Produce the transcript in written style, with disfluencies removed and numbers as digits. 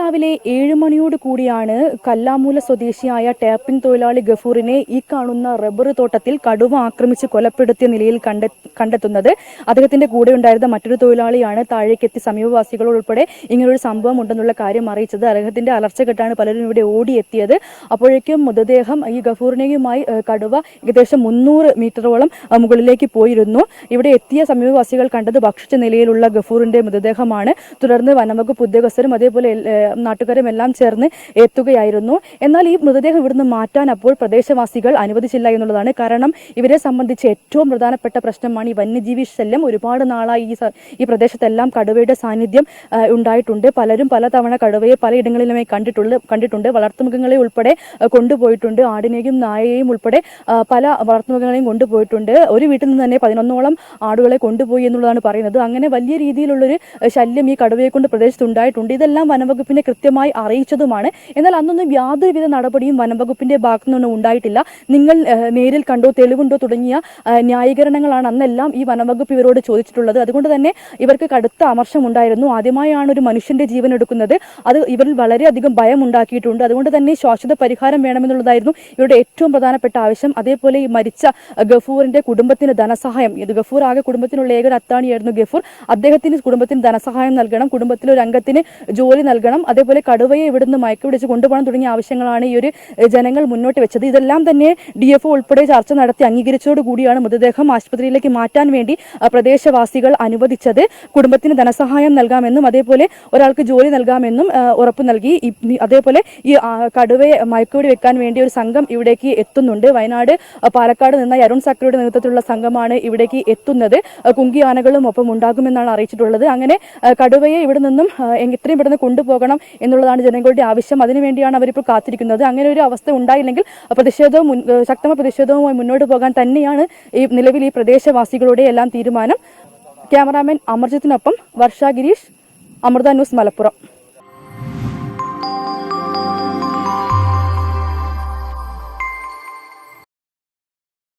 രാവിലെ 7 മണിയോട് കൂടിയാണ് കല്ലാമൂല സ്വദേശിയായ ടാപ്പിംഗ് തൊഴിലാളി ഗഫൂറിനെ ഈ കാണുന്ന റബ്ബർ തോട്ടത്തിൽ കടുവ ആക്രമിച്ച് കൊലപ്പെടുത്തിയ നിലയിൽ കണ്ടെത്തുന്നത്. അദ്ദേഹത്തിന്റെ കൂടെ ഉണ്ടായിരുന്ന മറ്റൊരു തൊഴിലാളിയാണ് താഴേക്കെത്തി സമീപവാസികൾ ഉൾപ്പെടെ ഇങ്ങനൊരു സംഭവം ഉണ്ടെന്നുള്ള കാര്യം അറിയിച്ചത്. അദ്ദേഹത്തിന്റെ അലർച്ച കെട്ടാണ് പലരും ഇവിടെ ഓടിയെത്തിയത്. അപ്പോഴേക്കും മൃതദേഹം ഈ ഗഫൂറിനെയുമായി കടുവ ഏകദേശം 300 മീറ്ററോളം മുകളിലേക്ക് പോയിരുന്നു. ഇവിടെ എത്തിയ സമീപവാസികൾ കണ്ടത് ഭക്ഷിച്ച നിലയിലുള്ള ഗഫൂറിന്റെ മൃതദേഹമാണ്. തുടർന്ന് വനംവകുപ്പ് ഉദ്യോഗസ്ഥരും അതേപോലെ നാട്ടുകാരും എല്ലാം ചേർന്ന് എത്തുകയായിരുന്നു. എന്നാൽ ഈ മൃതദേഹം ഇവിടുന്ന് മാറ്റാൻ അപ്പോൾ പ്രദേശവാസികൾ അനുവദിച്ചില്ല എന്നുള്ളതാണ്. കാരണം ഇവരെ സംബന്ധിച്ച് ഏറ്റവും പ്രധാനപ്പെട്ട പ്രശ്നമാണ് ഈ വന്യജീവി ശല്യം. ഒരുപാട് നാളായി ഈ പ്രദേശത്തെല്ലാം കടുവയുടെ സാന്നിധ്യം ഉണ്ടായിട്ടുണ്ട്. പലരും പലതവണ കടുവയെ പലയിടങ്ങളിലുമായി കണ്ടിട്ടുണ്ട്. വളർത്തുമൃഗങ്ങളെ ഉൾപ്പെടെ കൊണ്ടുപോയിട്ടുണ്ട്. ആടിനെയും നായയെയും ഉൾപ്പെടെ പല വളർത്തുമൃഗങ്ങളെയും കൊണ്ടുപോയിട്ടുണ്ട്. ഒരു വീട്ടിൽ നിന്ന് തന്നെ 11ഓളം ആടുകളെ കൊണ്ടുപോയി എന്നുള്ളതാണ് പറയുന്നത്. അങ്ങനെ വലിയ രീതിയിലുള്ളൊരു ശല്യം ഈ കടുവയെ കൊണ്ട് പ്രദേശത്ത് ഉണ്ടായിട്ടുണ്ട്. ഇതെല്ലാം വനംവകുപ്പിനെ കൃത്യമായി അറിയിച്ചതുമാണ്. എന്നാൽ അന്നൊന്നും യാതൊരുവിധ നടപടിയും വനംവകുപ്പിന്റെ ഭാഗത്തു നിന്നും ഉണ്ടായിട്ടില്ല. നിങ്ങൾ നേരിൽ കണ്ടോ, തെളിവുണ്ടോ തുടങ്ങിയ ന്യായീകരണങ്ങളാണ് അന്നെല്ലാം ഈ വനംവകുപ്പ് ഇവരോട് ചോദിച്ചിട്ടുള്ളത്. അതുകൊണ്ട് തന്നെ ഇവർക്ക് കടുത്ത അമർഷമുണ്ടായിരുന്നു. ആദ്യമായാണ് ഒരു മനുഷ്യന്റെ ജീവൻ എടുക്കുന്നത്. അത് ഇവരിൽ വളരെയധികം ഭയം ഉണ്ടാക്കിയിട്ടുണ്ട്. അതുകൊണ്ട് തന്നെ ശാശ്വത പരിഹാരം വേണമെന്നുള്ളതായിരുന്നു ഇവരുടെ ഏറ്റവും പ്രധാനപ്പെട്ട ആവശ്യം. അതേപോലെ ഈ മരിച്ച ഗഫൂറിന്റെ കുടുംബത്തിന് ധനസഹായം, ഇത് ഗഫൂർ ആകെ കുടുംബത്തിനുള്ള ഏതൊരു അത്താണിയായിരുന്നു ഗഫൂർ. അദ്ദേഹത്തിന് കുടുംബത്തിന് ധനസഹായം നൽകണം, കുടുംബത്തിലെ ഒരു അംഗത്തിന് ജോലി നൽകണം, അതേപോലെ കടുവയെ ഇവിടുന്ന് മയക്കി പിടിച്ച് കൊണ്ടുപോകണം തുടങ്ങിയ ആവശ്യങ്ങളാണ് ഈ ഒരു ജനങ്ങൾ മുന്നോട്ട് വെച്ചത്. ഇതെല്ലാം തന്നെ DFO ഉൾപ്പെടെ ചർച്ച നടത്തി അംഗീകരിച്ചതോടുകൂടിയാണ് മൃതദേഹം ആശുപത്രിയിലേക്ക് മാറ്റാൻ വേണ്ടി പ്രദേശവാസികൾ അനുവദിച്ചത്. കുടുംബത്തിന് ധനസഹായം നൽകാമെന്നും അതേപോലെ ഒരാൾക്ക് ജോലി നൽകാമെന്നും ഉറപ്പ് നൽകി. അതേപോലെ ഈ കടുവയെ മയക്കുവെടി വെക്കാൻ വേണ്ടി ഒരു സംഘം ഇവിടേക്ക് എത്തുന്നുണ്ട്. വയനാട് പാലക്കാട് നിന്ന് അരുൺ സക്രിയുടെ നേതൃത്വത്തിലുള്ള സംഘമാണ് ഇവിടേക്ക് എത്തുന്നത്. കുങ്കി ആനകളും ഒപ്പം ഉണ്ടാകുമെന്നാണ് അറിയിച്ചിട്ടുള്ളത്. അങ്ങനെ കടുവയെ ഇവിടെ നിന്നും എത്രയും പെട്ടെന്ന് കൊണ്ടുപോകണം എന്നുള്ളതാണ് ജനങ്ങളുടെ ആവശ്യം. അതിനുവേണ്ടിയാണ് അവരിപ്പോൾ കാത്തിരിക്കുന്നത്. അങ്ങനെ ഒരു അവസ്ഥ ഉണ്ടായില്ലെങ്കിൽ ശക്തമായ പ്രതിഷേധവുമായി മുന്നോട്ട് പോകാൻ തന്നെയാണ് നിലവിൽ ഈ പ്രദേശവാസികളുടെ എല്ലാം തീരുമാനം. ക്യാമറാമാൻ അമർജിത്തിനൊപ്പം വർഷ ഗിരീഷ്, അമൃത ന്യൂസ്, മലപ്പുറം.